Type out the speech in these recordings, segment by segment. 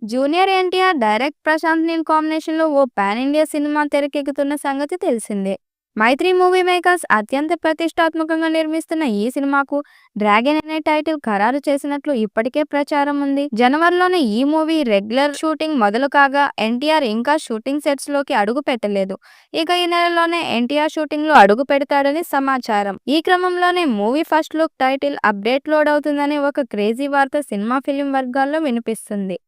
Junior NTR, direct Prashanth Neel కాంబినేషన్‌లో ఓ pan India cinema తెరకెక్కుతున్న సంగతి తెలిసిందే. మైత్రి మూవీ మేకర్స్ అత్యంత ప్రతిష్టాత్మకంగా నిర్మిస్తున్న ఈ సినిమాకు 'డ్రాగన్' అనే టైటిల్ ఖరారు చేసినట్లు ఇప్పటికే ప్రచారం ఉంది. జనవరిలోనే ఈ మూవీ రెగ్యులర్ షూటింగ్ మొదలు కాగా ఎన్టీఆర్ ఇంకా షూటింగ్ సెట్స్‌లోకి అడుగు పెట్టలేదు. ఇక ఈ నెలలోనే ఎన్టీఆర్ షూటింగ్‌లో అడుగు పెడతాడని సమాచారం. ఈ క్రమంలోనే movie first look title update load అవుతుందనే ఒక క్రేజీ వార్త సినిమా ఫిల్మ్ వర్గాల్లో వినిపిస్తుంది.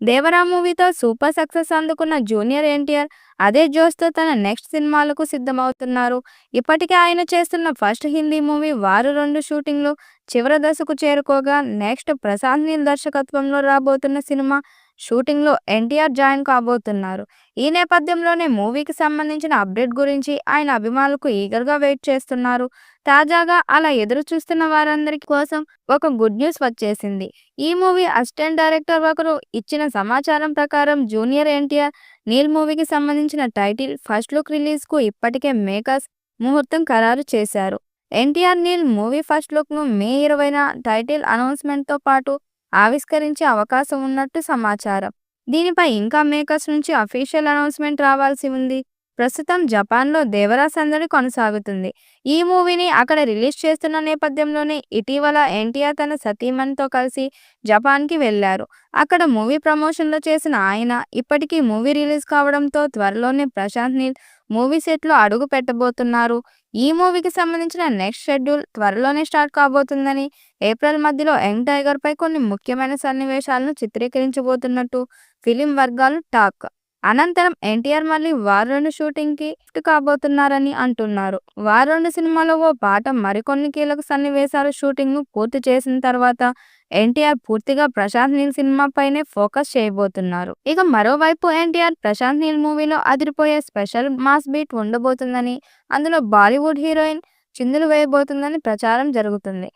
'దేవరా' మూవీతో సూపర్ సక్సెస్ అందుకున్న జూనియర్ ఎన్టీఆర్ అదే జోష్‌తో తన నెక్స్ట్ సినిమాలకు సిద్ధమవుతున్నారు. ఇప్పటికే ఆయన చేస్తున్న ఫస్ట్ హిందీ మూవీ 'వారు 2' షూటింగ్‌లు చివరి దశకు చేరుకోగా నెక్స్ట్ ప్రశాంత్ నీల్ దర్శకత్వంలో రాబోతున్న సినిమా షూటింగ్‌లో ఎన్టీఆర్ జాయిన్ కాబోతున్నారు. ఈ నేపథ్యంలోనే మూవీకి సంబంధించిన అప్డేట్ గురించి ఆయన అభిమానులకు ఈగర్‌గా వెయిట్ చేస్తున్నారు. తాజాగా అలా ఎదురు చూస్తున్న వారందరి కోసం ఒక గుడ్ న్యూస్ వచ్చేసింది. ఈ మూవీ అసిస్టెంట్ డైరెక్టర్ ఒకరు ఇచ్చిన సమాచారం ప్రకారం జూనియర్ ఎన్టీఆర్, నీల్ మూవీకి సంబంధించిన టైటిల్, ఫస్ట్ లుక్ రిలీజ్‌కు ఇప్పటికే మేకర్స్ ముహూర్తం ఖరారు చేశారు. ఎన్టీఆర్, నీల్ మూవీ ఫస్ట్ లుక్‌ను మే 20న టైటిల్ అనౌన్స్‌మెంట్‌తో పాటు ఆవిష్కరించే అవకాశం ఉన్నట్టు సమాచారం. దీనిపై ఇంకా మేకర్స్ నుంచి అఫీషియల్ అనౌన్స్‌మెంట్ రావాల్సి ఉంది. ప్రస్తుతం జపాన్‌లో 'దేవరా' సందడి కొనసాగుతుంది. ఈ మూవీని అక్కడ రిలీజ్ చేస్తున్న నేపథ్యంలోనే ఇటీవల ఎన్టీఆర్ తన సతీమణితో కలిసి జపాన్‌కి వెళ్లారు. అక్కడ మూవీ ప్రమోషన్‌లు చేసిన ఆయన ఇప్పటికీ మూవీ రిలీజ్ కావడంతో త్వరలోనే ప్రశాంత్ నీల్ మూవీ సెట్‌లో అడుగు పెట్టబోతున్నారు. ఈ మూవీకి సంబంధించిన నెక్స్ట్ షెడ్యూల్ త్వరలోనే స్టార్ట్ కాబోతుందని, ఏప్రిల్ మధ్యలో యంగ్ టైగర్‌పై కొన్ని ముఖ్యమైన సన్నివేశాలను చిత్రీకరించబోతున్నట్టు ఫిల్మ్ వర్గాలు టాక్. అనంతరం ఎన్టీఆర్ మళ్ళీ 'వార్ 2' షూటింగ్‌కి షిఫ్ట్ కాబోతున్నారని అంటున్నారు. 'వార్ 2' సినిమాలో ఓ పాట మరికొన్ని కీలక సన్నివేశాల షూటింగ్‌ను పూర్తి చేసిన తర్వాత ఎన్టీఆర్ పూర్తిగా ప్రశాంత్ నీల్ సినిమాపైనే ఫోకస్ చేయబోతున్నారు. ఇక మరోవైపు ఎన్టీఆర్ ప్రశాంత్ నీల్ మూవీలో అదిరిపోయే స్పెషల్ మాస్ బీట్ ఉండబోతుందని, అందులో బాలీవుడ్ హీరోయిన్ చిందులు వేయబోతుందని ప్రచారం జరుగుతుంది.